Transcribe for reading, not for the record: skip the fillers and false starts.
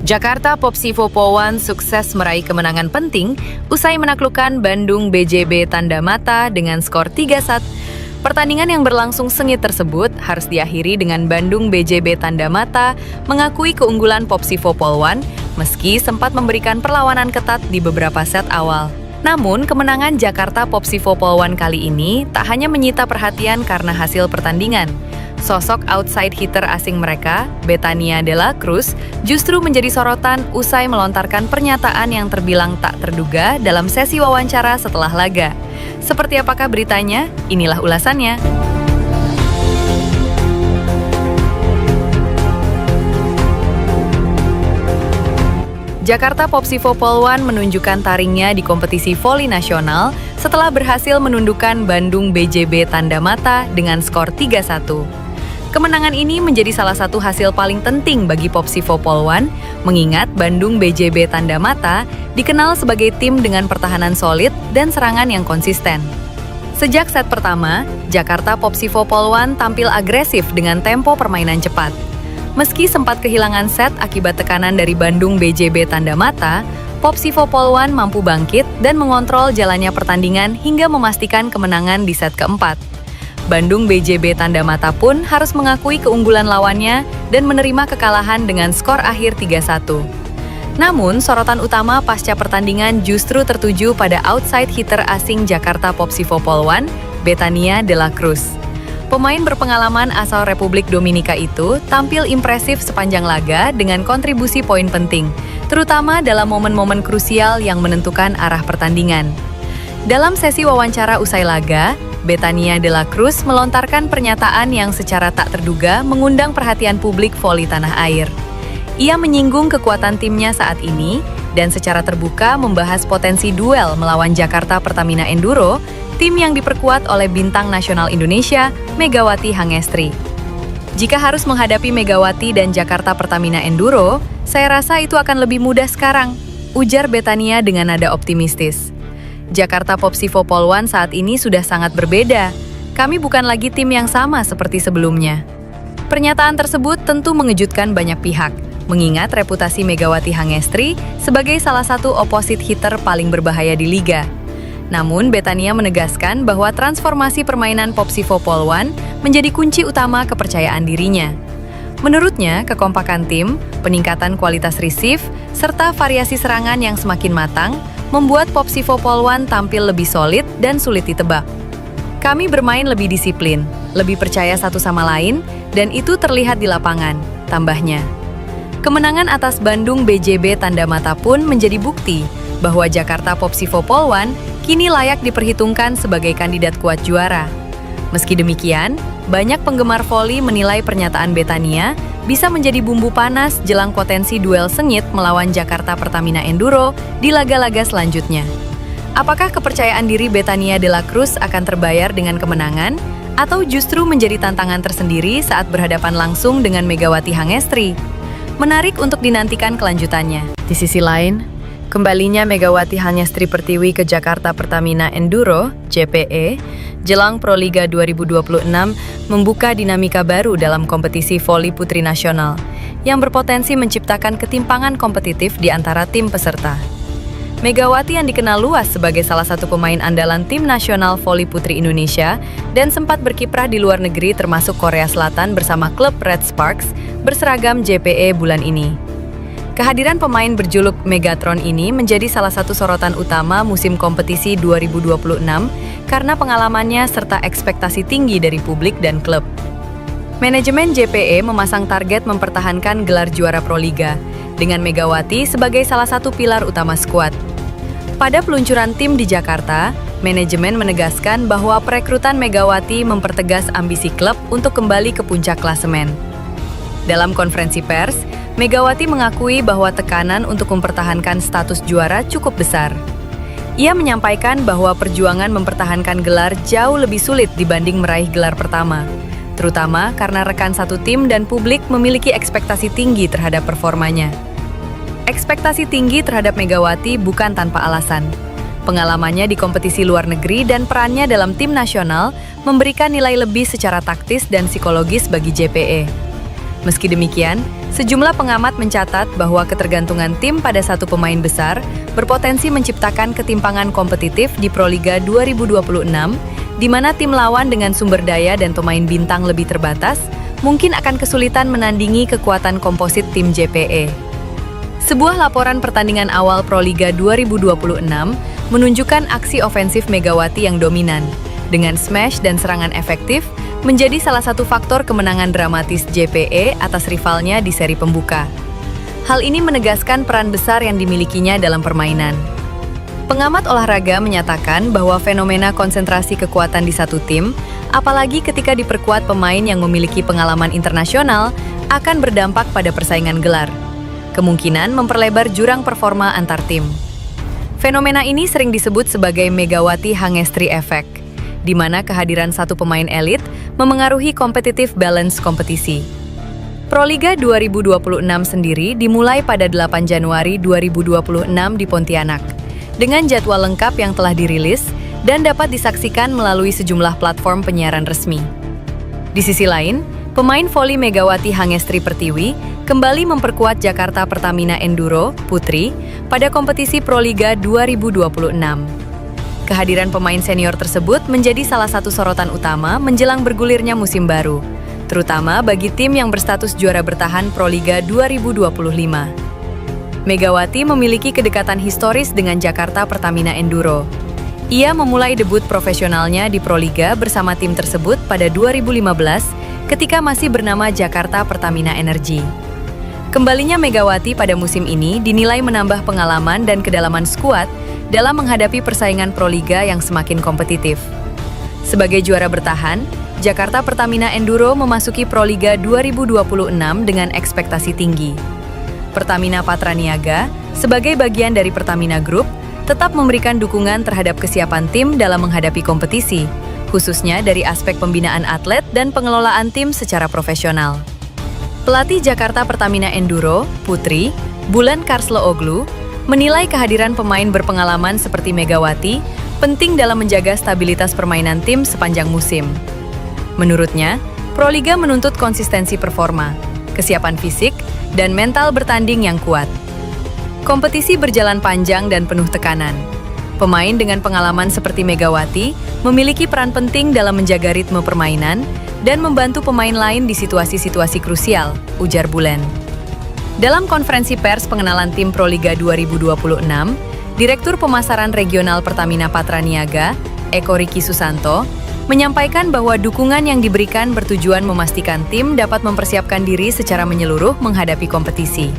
Jakarta Popsivo Polwan sukses meraih kemenangan penting usai menaklukkan Bandung BJB Tanda Mata dengan skor 3-1. Pertandingan yang berlangsung sengit tersebut harus diakhiri dengan Bandung BJB Tanda Mata mengakui keunggulan Popsivo Polwan meski sempat memberikan perlawanan ketat di beberapa set awal. Namun, kemenangan Jakarta Popsivo Polwan kali ini tak hanya menyita perhatian karena hasil pertandingan. Sosok outside hitter asing mereka, Betania de la Cruz, justru menjadi sorotan usai melontarkan pernyataan yang terbilang tak terduga dalam sesi wawancara setelah laga. Seperti apakah beritanya? Inilah ulasannya. Jakarta Popsivo Polwan menunjukkan taringnya di kompetisi voli nasional setelah berhasil menundukkan Bandung BJB Tanda Mata dengan skor 3-1. Kemenangan ini menjadi salah satu hasil paling penting bagi Popsivo Polwan, mengingat Bandung BJB Tanda Mata dikenal sebagai tim dengan pertahanan solid dan serangan yang konsisten. Sejak set pertama, Jakarta Popsivo Polwan tampil agresif dengan tempo permainan cepat. Meski sempat kehilangan set akibat tekanan dari Bandung BJB Tanda Mata, Popsivo Polwan mampu bangkit dan mengontrol jalannya pertandingan hingga memastikan kemenangan di set keempat. Bandung BJB Tanda Mata pun harus mengakui keunggulan lawannya dan menerima kekalahan dengan skor akhir 3-1. Namun, sorotan utama pasca pertandingan justru tertuju pada outside hitter asing Jakarta Popsivo Polwan, Betania de la Cruz. Pemain berpengalaman asal Republik Dominika itu tampil impresif sepanjang laga dengan kontribusi poin penting, terutama dalam momen-momen krusial yang menentukan arah pertandingan. Dalam sesi wawancara usai laga, Betania de la Cruz melontarkan pernyataan yang secara tak terduga mengundang perhatian publik voli tanah air. Ia menyinggung kekuatan timnya saat ini dan secara terbuka membahas potensi duel melawan Jakarta Pertamina Enduro, tim yang diperkuat oleh bintang nasional Indonesia, Megawati Hangestri. Jika harus menghadapi Megawati dan Jakarta Pertamina Enduro, saya rasa itu akan lebih mudah sekarang, ujar Betania dengan nada optimistis. Jakarta Popsivo Polwan saat ini sudah sangat berbeda. Kami bukan lagi tim yang sama seperti sebelumnya. Pernyataan tersebut tentu mengejutkan banyak pihak, mengingat reputasi Megawati Hangestri sebagai salah satu opposite hitter paling berbahaya di liga. Namun, Betania menegaskan bahwa transformasi permainan Popsivo Polwan menjadi kunci utama kepercayaan dirinya. Menurutnya, kekompakan tim, peningkatan kualitas receive, serta variasi serangan yang semakin matang membuat Popsivo Polwan tampil lebih solid dan sulit ditebak. Kami bermain lebih disiplin, lebih percaya satu sama lain, dan itu terlihat di lapangan, tambahnya. Kemenangan atas Bandung BJB Tanda Mata pun menjadi bukti bahwa Jakarta Popsivo Polwan kini layak diperhitungkan sebagai kandidat kuat juara. Meski demikian, banyak penggemar voli menilai pernyataan Betania bisa menjadi bumbu panas jelang potensi duel sengit melawan Jakarta Pertamina Enduro di laga-laga selanjutnya. Apakah kepercayaan diri Betania de la Cruz akan terbayar dengan kemenangan, atau justru menjadi tantangan tersendiri saat berhadapan langsung dengan Megawati Hangestri? Menarik untuk dinantikan kelanjutannya. Di sisi lain, kembalinya Megawati Hangestri Pertiwi ke Jakarta Pertamina Enduro, JPE, jelang Proliga 2026 membuka dinamika baru dalam kompetisi voli putri nasional yang berpotensi menciptakan ketimpangan kompetitif di antara tim peserta. Megawati yang dikenal luas sebagai salah satu pemain andalan tim nasional voli putri Indonesia dan sempat berkiprah di luar negeri termasuk Korea Selatan bersama klub Red Sparks berseragam JPE bulan ini. Kehadiran pemain berjuluk Megatron ini menjadi salah satu sorotan utama musim kompetisi 2026 karena pengalamannya serta ekspektasi tinggi dari publik dan klub. Manajemen JPE memasang target mempertahankan gelar juara Proliga, dengan Megawati sebagai salah satu pilar utama skuad. Pada peluncuran tim di Jakarta, manajemen menegaskan bahwa perekrutan Megawati mempertegas ambisi klub untuk kembali ke puncak klasemen. Dalam konferensi pers, Megawati mengakui bahwa tekanan untuk mempertahankan status juara cukup besar. Ia menyampaikan bahwa perjuangan mempertahankan gelar jauh lebih sulit dibanding meraih gelar pertama, terutama karena rekan satu tim dan publik memiliki ekspektasi tinggi terhadap performanya. Ekspektasi tinggi terhadap Megawati bukan tanpa alasan. Pengalamannya di kompetisi luar negeri dan perannya dalam tim nasional memberikan nilai lebih secara taktis dan psikologis bagi JPE. Meski demikian, sejumlah pengamat mencatat bahwa ketergantungan tim pada satu pemain besar berpotensi menciptakan ketimpangan kompetitif di Proliga 2026, di mana tim lawan dengan sumber daya dan pemain bintang lebih terbatas mungkin akan kesulitan menandingi kekuatan komposit tim JPE. Sebuah laporan pertandingan awal Proliga 2026 menunjukkan aksi ofensif Megawati yang dominan, dengan smash dan serangan efektif menjadi salah satu faktor kemenangan dramatis JPE atas rivalnya di seri pembuka. Hal ini menegaskan peran besar yang dimilikinya dalam permainan. Pengamat olahraga menyatakan bahwa fenomena konsentrasi kekuatan di satu tim, apalagi ketika diperkuat pemain yang memiliki pengalaman internasional, akan berdampak pada persaingan gelar. Kemungkinan memperlebar jurang performa antar tim. Fenomena ini sering disebut sebagai Megawati Hangestri Effect, di mana kehadiran satu pemain elit memengaruhi competitive balance kompetisi. Proliga 2026 sendiri dimulai pada 8 Januari 2026 di Pontianak, dengan jadwal lengkap yang telah dirilis dan dapat disaksikan melalui sejumlah platform penyiaran resmi. Di sisi lain, pemain voli Megawati Hangestri Pertiwi kembali memperkuat Jakarta Pertamina Enduro Putri pada kompetisi Proliga 2026. Kehadiran pemain senior tersebut menjadi salah satu sorotan utama menjelang bergulirnya musim baru, terutama bagi tim yang berstatus juara bertahan Proliga 2025. Megawati memiliki kedekatan historis dengan Jakarta Pertamina Enduro. Ia memulai debut profesionalnya di Proliga bersama tim tersebut pada 2015 ketika masih bernama Jakarta Pertamina Energy. Kembalinya Megawati pada musim ini dinilai menambah pengalaman dan kedalaman skuad dalam menghadapi persaingan Proliga yang semakin kompetitif. Sebagai juara bertahan, Jakarta Pertamina Enduro memasuki Proliga 2026 dengan ekspektasi tinggi. Pertamina Patraniaga, sebagai bagian dari Pertamina Group, tetap memberikan dukungan terhadap kesiapan tim dalam menghadapi kompetisi, khususnya dari aspek pembinaan atlet dan pengelolaan tim secara profesional. Pelatih Jakarta Pertamina Enduro, Putri, Bulan Karslooglu, menilai kehadiran pemain berpengalaman seperti Megawati penting dalam menjaga stabilitas permainan tim sepanjang musim. Menurutnya, Proliga menuntut konsistensi performa, kesiapan fisik, dan mental bertanding yang kuat. Kompetisi berjalan panjang dan penuh tekanan. Pemain dengan pengalaman seperti Megawati memiliki peran penting dalam menjaga ritme permainan dan membantu pemain lain di situasi-situasi krusial, ujar Bulan. Dalam konferensi pers pengenalan tim Proliga 2026, Direktur Pemasaran Regional Pertamina Patraniaga, Eko Riki Susanto, menyampaikan bahwa dukungan yang diberikan bertujuan memastikan tim dapat mempersiapkan diri secara menyeluruh menghadapi kompetisi.